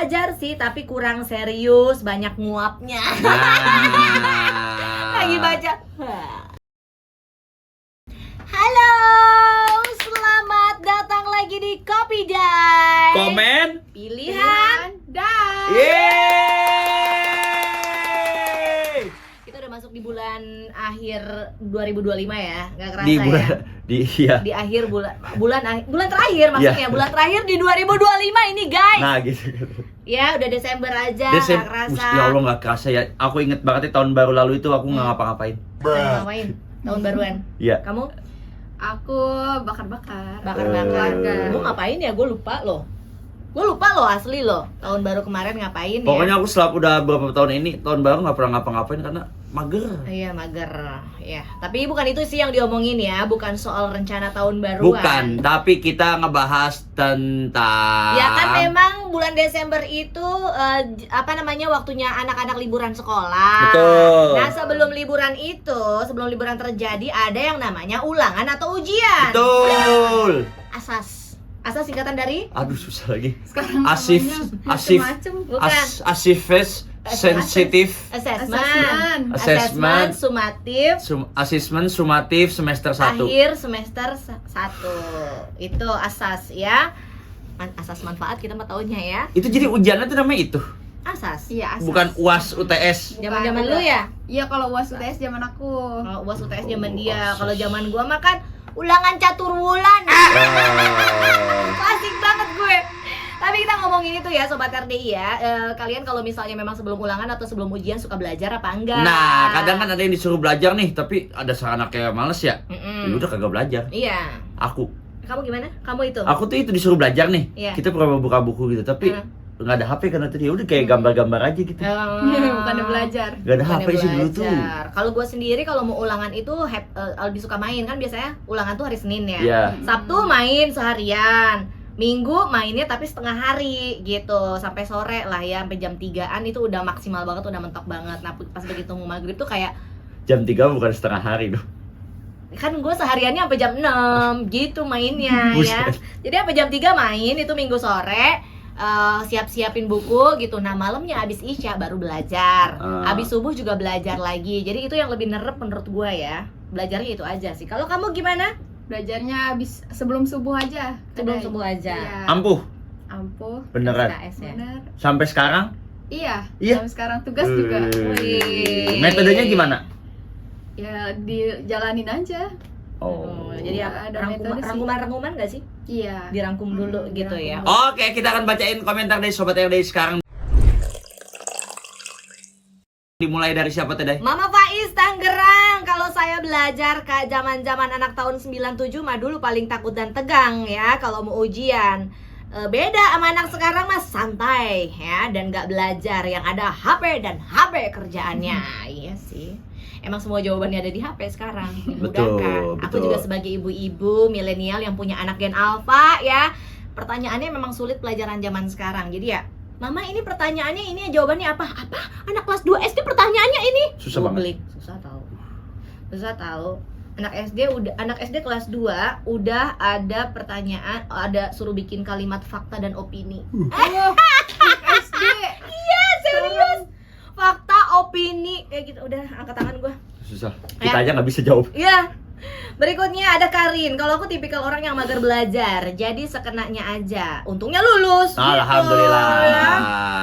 belajar sih, tapi kurang serius, banyak nguapnya. Lagi baca. Halo, selamat datang lagi di Kopi Day. Komen Pilihan dan yeay. Kita udah masuk di bulan akhir 2025 ya, nggak kerasa Di bulan, ya. Di Akhir bulan terakhir maksudnya, bulan terakhir di 2025 ini guys. Nah gitu. Ya udah Desember aja, nggak kerasa. Ya Allah nggak kerasa ya. Aku inget banget tahun baru lalu itu aku nggak ngapa-ngapain. Ngapain? Tahun baruan. Iya. Kamu? aku bakar-bakar. Gue ngapain ya? Gue lupa loh asli loh. Tahun baru kemarin ngapain ya? Pokoknya aku setelah udah beberapa tahun ini tahun baru nggak pernah ngapa-ngapain karena mager. Iya mager ya. Tapi bukan itu sih yang diomongin ya, bukan soal rencana tahun baruan. Bukan, tapi kita ngebahas tentang. Ya kan memang bulan Desember itu waktunya anak-anak liburan sekolah. Betul. Nah sebelum liburan terjadi ada yang namanya ulangan atau ujian. Betul. Asas singkatan dari? Aduh susah lagi. Sekarang Asif, Bukan. asifes, sensitif, Assessment sumatif semester 1. akhir semester 1. Itu asas ya. Asas manfaat kita mah taunya ya. Itu jadi ujiannya tuh namanya itu. Asas. Iya, asas. Bukan UAS UTS. Zaman-zaman lu ya? Iya, kalau UAS UTS zaman aku. Kalau UAS UTS zaman dia, asas. kalau zaman gua mah kan ulangan catur wulan. Klasik banget gue. Tapi kita ngomongin itu ya Sobat RDI ya. Kalian kalau misalnya memang sebelum ulangan atau sebelum ujian suka belajar apa enggak? Nah, kadang kan ada yang disuruh belajar nih, tapi ada anak kayak males ya. Ya udah kagak belajar. Iya. Aku Kamu gimana? Kamu itu? tuh itu disuruh belajar nih. Iya. Kita pernah buka buku gitu, tapi nggak ada HP karena tadi udah kayak gambar-gambar aja gitu. Bukan belajar. Gak ada HP sih dulu tuh. Kalau gue sendiri kalau mau ulangan itu lebih suka main kan biasanya ulangan tuh hari Senin ya. Iya. Sabtu main seharian. Minggu mainnya tapi setengah hari gitu sampai sore lah ya, sampai jam 3-an itu udah maksimal banget, udah mentok banget. Nah pas begitu mau maghrib tuh kayak Jam 3 bukan setengah hari dong. kan gue sehariannya sampai jam 6 gitu mainnya ya. Jadi sampai jam 3 main itu Minggu sore. Siap-siapin buku gitu. Nah malamnya abis Isya baru belajar. Abis subuh juga belajar lagi. Jadi itu yang lebih nerep menurut gue ya. Belajarnya itu aja sih. Kalau kamu gimana? Belajarnya habis sebelum subuh aja. Sebelum subuh aja. Iya. Ampuh. Beneran. SKS ya. Bener. Sampai sekarang? Iya. Iya. Sampai sekarang tugas juga. Wih. Metodenya gimana? Ya dijalanin aja. Jadi ada metode sih. rangkuman nggak sih? Iya. Dirangkum dulu gitu ya. Oke, kita akan bacain komentar dari Sobat RDI sekarang. Dimulai dari siapa tadi? Mama Faiz Tangerang. Kalau saya belajar ke zaman-zaman anak tahun 97 mah dulu paling takut dan tegang ya kalau mau ujian. Beda sama anak sekarang mah santai ya dan nggak belajar, yang ada HP dan HP kerjaannya. Iya sih. Emang semua jawabannya ada di HP sekarang. Dimudahkan. Aku juga sebagai ibu-ibu milenial yang punya anak Gen Alpha ya. Pertanyaannya memang sulit pelajaran zaman sekarang. Jadi ya, Mama ini pertanyaannya ini jawabannya apa? Apa? Anak kelas 2 SD pertanyaannya ini? Susah banget. Susah tahu. Anak SD kelas 2 udah ada pertanyaan, ada suruh bikin kalimat fakta dan opini. SD. Iya, serius. Fakta, opini, kayak gitu. Udah angkat tangan gue. Susah. Kita aja nggak bisa jawab. Iya. Berikutnya ada Karin. Kalau aku tipikal orang yang mager belajar, jadi sekenanya aja. Untungnya lulus. Alhamdulillah. Gitu, ya.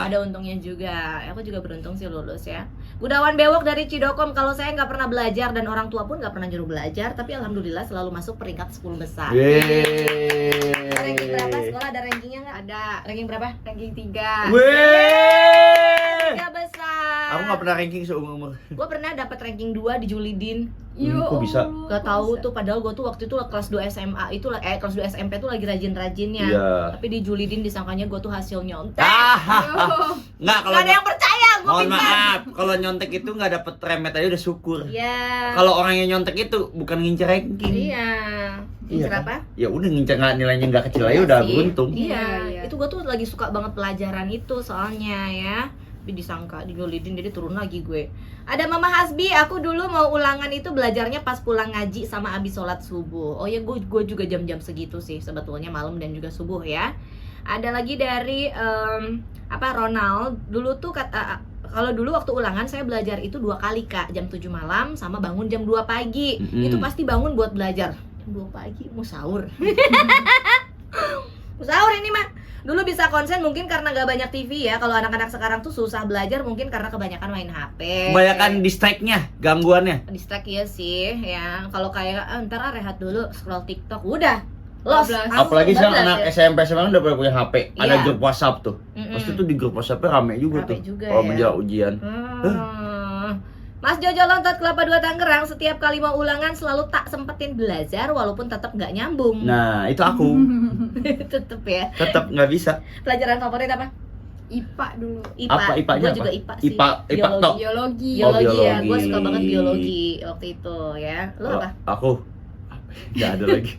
Ada untungnya juga. Aku juga beruntung sih lulus ya. Gudawan Bewok dari Cidokom. Kalau saya nggak pernah belajar dan orang tua pun nggak pernah nyuruh belajar, tapi alhamdulillah selalu masuk peringkat 10 besar. Yeay. Ranking berapa? Sekolah ada rankingnya nggak? Ada. Ranking berapa? Ranking 3. Weh. 3 besar. Aku nggak pernah ranking seumur-umur. Gue pernah dapat ranking 2 di Julidin. Kok bisa? Gak tahu tuh, padahal gue tuh waktu itu kelas 2 SMA itu kelas 2 SMP tuh lagi rajin-rajinnya. Iya. Tapi di Julidin disangkanya gue tuh hasil nyontek. Nggak, kalau Gak ada yang percaya gue mohon pintar. maaf, kalau nyontek itu nggak dapet remet aja udah syukur. Iya. Kalau orang yang nyontek itu bukan ngincer ranking. Iya. Ngincer Iya, apa? Ya udah ngincer nilainya nggak kecil aja Iya udah sih. beruntung. Iya. Iya. Itu gue tuh lagi suka banget pelajaran itu soalnya ya. Tapi disangka di Julidin jadi turun lagi gue. Ada Mama Hasbi, aku dulu mau ulangan itu belajarnya pas pulang ngaji sama abis sholat subuh. Oh ya, gue juga jam-jam segitu sih sebetulnya, malam dan juga subuh ya. Ada lagi dari Ronald. Dulu tuh kalau dulu waktu ulangan saya belajar itu 2 kali Kak, jam 7 malam sama bangun jam 2 pagi. Itu pasti bangun buat belajar. Jam 2 pagi mau sahur. Mau sahur ini mah. Dulu bisa konsen mungkin karena gak banyak TV ya. Kalau anak-anak sekarang tuh susah belajar mungkin karena kebanyakan main HP. Kebanyakan distract-nya, gangguannya. Distract ya sih ya. Kalau kayak ntar rehat dulu scroll TikTok udah lost. 12. Apalagi sekarang 12 anak ya. SMP sekarang udah pada punya HP. Ada Iya. grup WhatsApp tuh. Pasti tuh di grup WhatsApp rame juga Rame tuh. juga Kalau ya. menjelang ujian. Mas Jojo Lontot Kelapa 2 Tangerang, setiap kali mau ulangan selalu tak sempetin belajar walaupun tetap nggak nyambung. Nah, itu aku. Tetep ya. Tetap nggak bisa. Pelajaran favorit apa? IPA dulu. IPA. Apa IPA-nya Gue apa? juga IPA sih. IPA tok. Biologi. Oh, Biologi ya. Gue biologi. suka banget biologi waktu itu ya. Lo apa? Aku nggak ada lagi.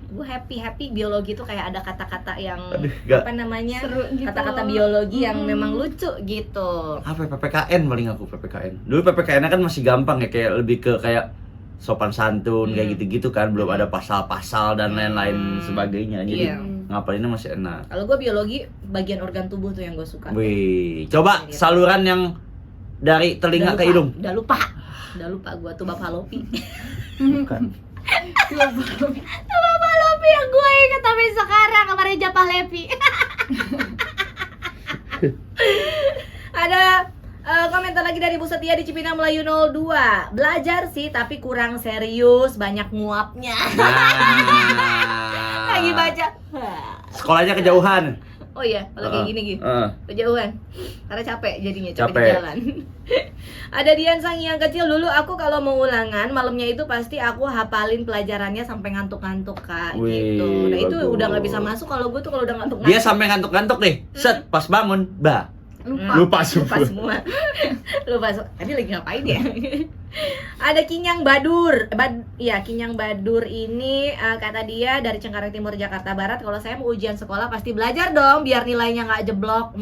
Gue happy biologi tuh kayak ada kata-kata yang Aduh, nggak. apa namanya? Seru gitu. Kata-kata biologi yang memang lucu gitu. Apa ya, PPKN paling aku PPKN. Dulu PPKN kan masih gampang ya, kayak lebih ke kayak sopan santun kayak gitu-gitu kan, belum ada pasal-pasal dan lain-lain sebagainya. Jadi Iya. ngapalinnya masih enak. Kalau gue biologi bagian organ tubuh tuh yang gue suka. Wih, coba saluran yang dari telinga ke hidung. Udah lupa gue tuh Bapak Lopi. Bukan. Bapak Lopi yang gue inget sampai sekarang, kemarin Japah Lepi. Ada komentar lagi dari Bu Setia di Cipinang Melayu 02. Belajar sih tapi kurang serius, banyak nguapnya. Nah. Lagi baca. Sekolahnya kejauhan. Oh iya, kalau kayak gini gitu. Kejauhan. Karena capek jadinya, capek di Capek. jalan. Ada Dian Sang yang kecil, dulu aku kalau mau ulangan malamnya itu pasti aku hafalin pelajarannya sampai ngantuk-ngantuk Kak. Wih, Gitu. Nah itu bagus. udah nggak bisa masuk kalau gue tuh kalau udah ngantuk-ngantuk. Dia sampai ngantuk-ngantuk nih. Set, pas bangun, lupa Lupa semua. Tadi lagi ngapain ya? Ada Kinyang Badur. Kinyang Badur ini kata dia dari Cengkareng Timur Jakarta Barat, kalau saya mau ujian sekolah pasti belajar dong biar nilainya nggak jeblok.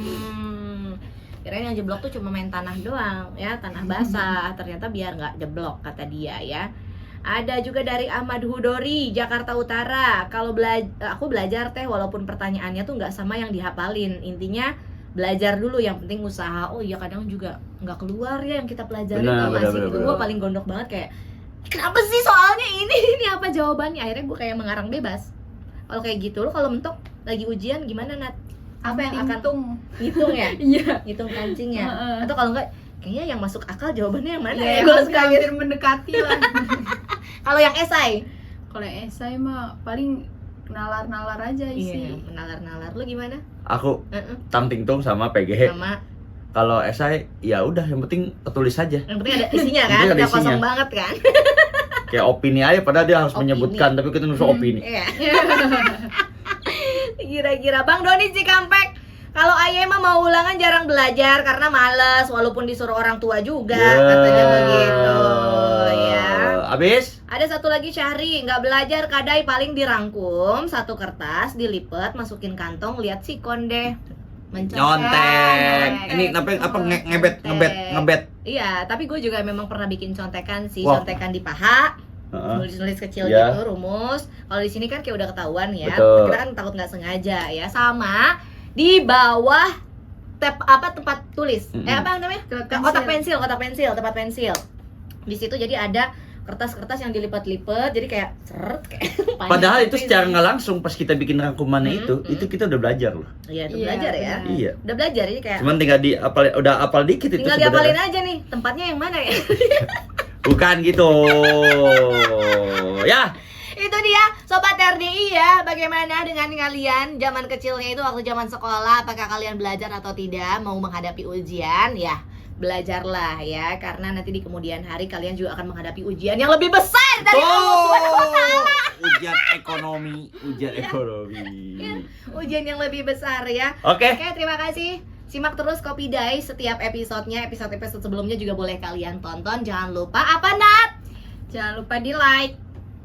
Kirain yang jeblok tuh cuma main tanah doang ya, tanah basah. Ternyata biar nggak jeblok kata dia ya. Ada juga dari Ahmad Hudori, Jakarta Utara. Kalau aku belajar teh walaupun pertanyaannya tuh nggak sama yang dihafalin. Intinya belajar dulu, yang penting usaha. Oh iya, kadang juga nggak keluar ya yang kita pelajari. Benar, Tau gak sih? benar. Gue paling gondok banget kayak, kenapa sih soalnya ini apa jawabannya? Akhirnya gue kayak mengarang bebas. Kalau kayak gitu, lo kalau mentok lagi ujian gimana Nat? Apa yang akan hitung ya? Iya. Hitung kancingnya? Heeh. Atau kalau enggak, kayaknya yang masuk akal jawabannya yang mana Iya, ya? Gue harus suka gitu. hampir mendekati lah. Kalau yang esai? Kalau yang esai mah paling nalar-nalar aja isi. Iya, nalar-nalar. Lu gimana? Aku Heeh. Tamtingtung sama PGH. Sama, Kalau esai ya udah, yang penting ketulis aja. yang penting ada isinya kan? Yang penting ada Nggak kosong isinya. banget kan? Kayak opini aja, padahal dia harus Opini. menyebutkan, tapi kita nulis opini. Iya. Kira-kira Bang Doni Cikampek, kalau Aye mah mau ulangan jarang belajar karena males walaupun disuruh orang tua juga, katanya begitu ya. Abis? Ada satu lagi Syahri, nggak belajar kadai paling dirangkum satu kertas, dilipet, masukin kantong, lihat sikon deh. Nyontek. Ini apa ngebet. Iya, tapi gue juga memang pernah bikin contekan sih, Wah. contekan di paha. Heeh. Nulis-nulis kecil Ya. gitu, rumus. Kalau di sini kan kayak udah ketahuan ya. Betul. Kita kan takut nggak sengaja ya. Sama di bawah tempat tulis. Apa namanya? Kotak pensil, tempat pensil. Di situ jadi ada kertas-kertas yang dilipat-lipat, jadi kayak seret kayak panjang Padahal itu gitu secara isinya. nggak langsung pas kita bikin rangkumannya itu kita udah belajar loh. Iya, udah Iya, belajar ya. benar. Iya. Udah belajar jadi kayak Cuman tinggal udah apal dikit itu tinggal sebenarnya. diapalin aja nih, tempatnya yang mana ya. Bukan gitu. Ya. Itu dia Sobat RDI ya. Bagaimana dengan kalian zaman kecilnya itu waktu zaman sekolah? Apakah kalian belajar atau tidak? Mau menghadapi ujian? Ya belajarlah ya, karena nanti di kemudian hari kalian juga akan menghadapi ujian yang lebih besar dari Allah Subhanahu wa Ta'ala. Ujian ekonomi. Ujian yang lebih besar ya. Oke. Oke, terima kasih. Simak terus Kopi Day setiap episodenya. Episode-episode sebelumnya juga boleh kalian tonton. Jangan lupa apa Nat? Jangan lupa di like,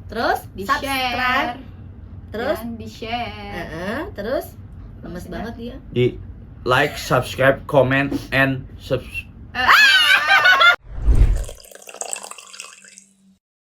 Terus di subscribe. share, Terus dan di share. terus lemes banget dia. Di like, subscribe, comment, and subscribe.